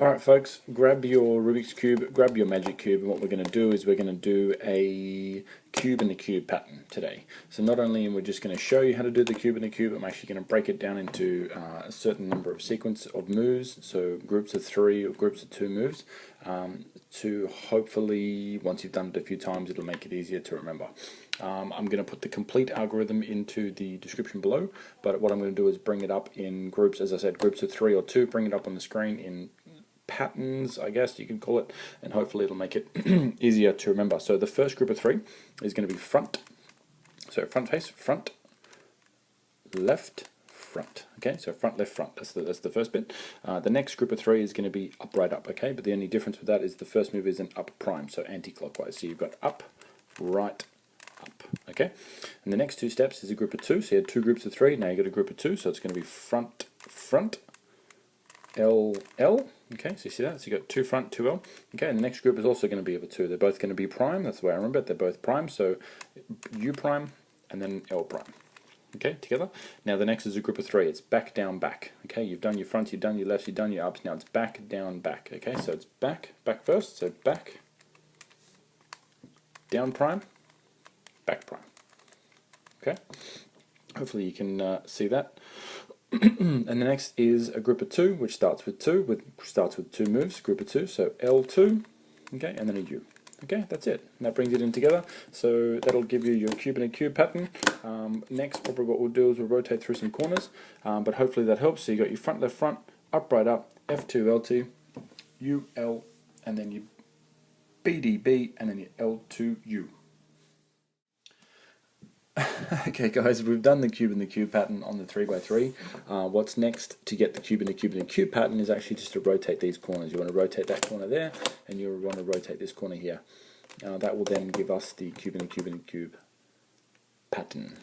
Alright folks, grab your Rubik's Cube, grab your Magic Cube, and what we're going to do is we're going to do a cube in a cube pattern today. So not only am we just going to show you how to do the cube in a cube, I'm actually going to break it down into a certain number of sequence of moves, so groups of 3 or groups of 2 moves, to hopefully, once you've done it a few times, it'll make it easier to remember. I'm going to put the complete algorithm into the description below, but what I'm going to do is bring it up in groups, as I said, groups of 3 or 2, bring it up on the screen in patterns, I guess you can call it, and hopefully it'll make it easier to remember. So the first group of 3 is going to be front, so front face, front, left, front. Okay, so front, left, front, that's the first bit. The next group of 3 is going to be up, right, up, okay, but the only difference with that is the first move is an up prime, so anti-clockwise. So you've got up, right, up, okay, and the next 2 steps is a group of 2, so you had 2 groups of 3, now you've got a group of 2, so it's going to be front, front, L, L, okay, so you see that, so you've got 2 front, 2 L, okay, and the next group is also going to be of a 2, they're both going to be prime, that's the way I remember it, they're both prime, so U prime, and then L prime, okay, together. Now the next is a group of 3, it's back, down, back, okay, you've done your fronts, you've done your lefts, you've done your ups, now it's back, down, back, okay, so it's back, back first, so back, down prime, back prime, okay, hopefully you can see that. And the next is a group of 2, which starts with 2, starts with 2 moves, group of 2, so L2, okay, and then a U. Okay, that's it. And that brings it in together, so that'll give you your cube in a cube pattern. Next, probably what we'll do is we'll rotate through some corners, but hopefully that helps. So you got your front, left, front, up, right, up, F2, L2, U, L, and then your BDB, and then your L2, U. Okay guys, we've done the cube in the cube pattern on the 3x3. What's next to get the cube in the cube in the cube pattern is actually just to rotate these corners. You want to rotate that corner there, and you want to rotate this corner here. That will then give us the cube in the cube in the cube pattern.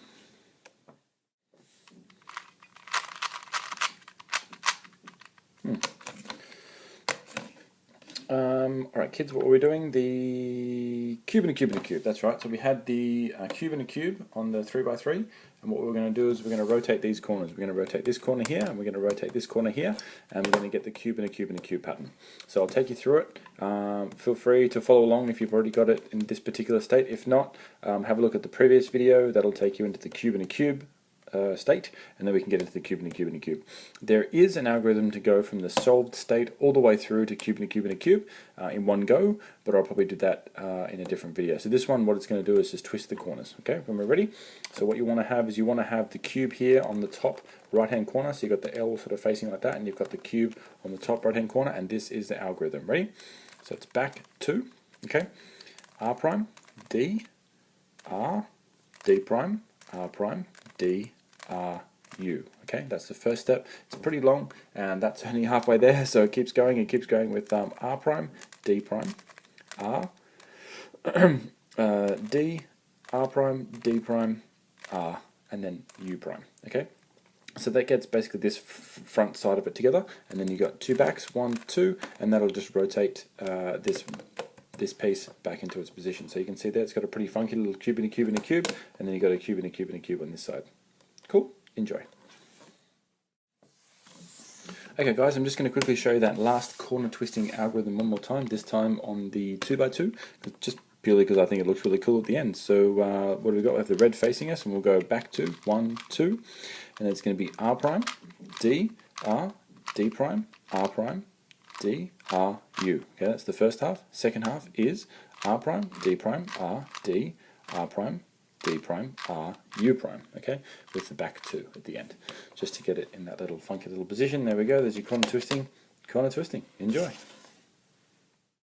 Alright kids, what were we doing? The cube in a cube in a cube, that's right. So we had the cube in a cube on the 3x3, and what we're going to do is we're going to rotate these corners. We're going to rotate this corner here, and we're going to rotate this corner here, and we're going to get the cube in a cube in a cube pattern. So I'll take you through it. Feel free to follow along if you've already got it in this particular state. If not, have a look at the previous video. That'll take you into the cube in a cube state, and then we can get into the cube in a cube in a cube. There is an algorithm to go from the solved state all the way through to cube in a cube in a cube in one go, but I'll probably do that in a different video. So this one, what it's going to do is just twist the corners. Okay, when we're ready, so what you want to have is you want to have the cube here on the top right hand corner, so you've got the L sort of facing like that, and you've got the cube on the top right hand corner, and this is the algorithm. Ready? So it's back 2, okay, R prime, D, R, D prime, R prime, D, R, U. Okay, that's the first step. It's pretty long, and that's only halfway there, so it keeps going. It keeps going with R prime, D prime, R, D, R prime, D prime, R, and then U prime. Okay, so that gets basically this front side of it together, and then you got 2 backs, 1, 2, and that'll just rotate this piece back into its position. So you can see there it's got a pretty funky little cube in a cube in a cube, and then you got a cube in a cube in a cube on this side. Cool, enjoy. Okay guys, I'm just going to quickly show you that last corner twisting algorithm one more time, this time on the 2x2, just purely because I think it looks really cool at the end. So what have we got? We have the red facing us, and we'll go back 2, 1, 2, and it's going to be R prime, D, R, D prime, R prime, D, R, U. Okay, that's the first half. Second half is R prime, D prime, R, D, R prime, D prime, R, U prime, okay, with the back 2 at the end, just to get it in that little funky little position. There we go, there's your corner twisting, enjoy.